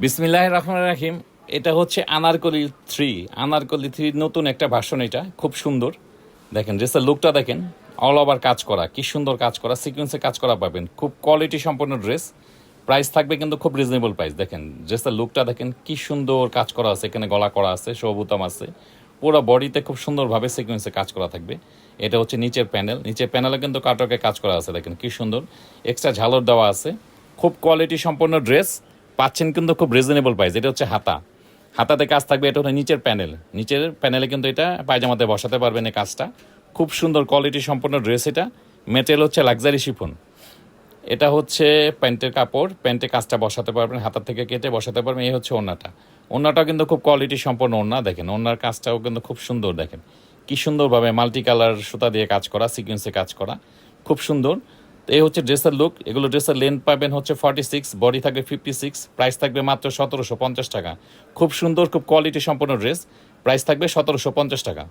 বিসমিল্লাহির রহমানির রহিম। এটা হচ্ছে আনারকলি 3। আনারকলি 3 নতুন একটা ভার্সন। এটা খুব সুন্দর। দেখেন ড্রেসের লুকটা দেখেন, অল ওভার কাজ করা, কি সুন্দর কাজ করা, সিকোয়েন্সে কাজ করা পাবেন। খুব কোয়ালিটি সম্পন্ন ড্রেস। প্রাইস থাকবে কিন্তু খুব রিজনেবল প্রাইস। দেখেন ড্রেসের লুকটা দেখেন, কি সুন্দর কাজ করা আছে। এখানে গলা করা আছে, সবুতাম আছে, পুরো বডিতে খুব সুন্দরভাবে সিকোয়েন্সে কাজ করা থাকবে। এটা হচ্ছে নিচের প্যানেল। নিচের প্যানেলে কিন্তু কাটকে কাজ করা আছে, দেখেন কি সুন্দর। এক্সট্রা ঝালর দেওয়া আছে। খুব কোয়ালিটি সম্পন্ন ড্রেস পাচ্ছেন কিন্তু খুব রিজনেবল প্রাইস। এটা হচ্ছে হাতা, হাতাতে কাজ থাকবে। এটা হলো নিচের প্যানেল। নিচের প্যানেলে কিন্তু এটা পায়জামাতে বসাতে পারবেন। এই কাজটা খুব সুন্দর কোয়ালিটি সম্পন্ন ড্রেস। এটা মেটেরিয়াল হচ্ছে লাক্সারি শিফন। এটা হচ্ছে প্যান্টের কাপড়, প্যান্টে কাজটা বসাতে পারবেন, হাতা থেকে কেটে বসাতে পারবেন। এই হচ্ছে ওড়নাটা। ওড়নাটাও কিন্তু খুব কোয়ালিটি সম্পন্ন ওড়না। দেখেন ওড়নার কাজটাও কিন্তু খুব সুন্দর। দেখেন কি সুন্দরভাবে মাল্টি কালার সুতা দিয়ে কাজ করা, সিকোয়েন্সে কাজ করা, খুব সুন্দর। তো এই হচ্ছে ড্রেসের লুক। এগুলো ড্রেসের লেন্থ পাবেন হচ্ছে 46, বডি থাকবে 56, প্রাইস থাকবে মাত্র 1750 টাকা। খুব সুন্দর, খুব কোয়ালিটি সম্পন্ন ড্রেস, প্রাইস থাকবে 1750 টাকা।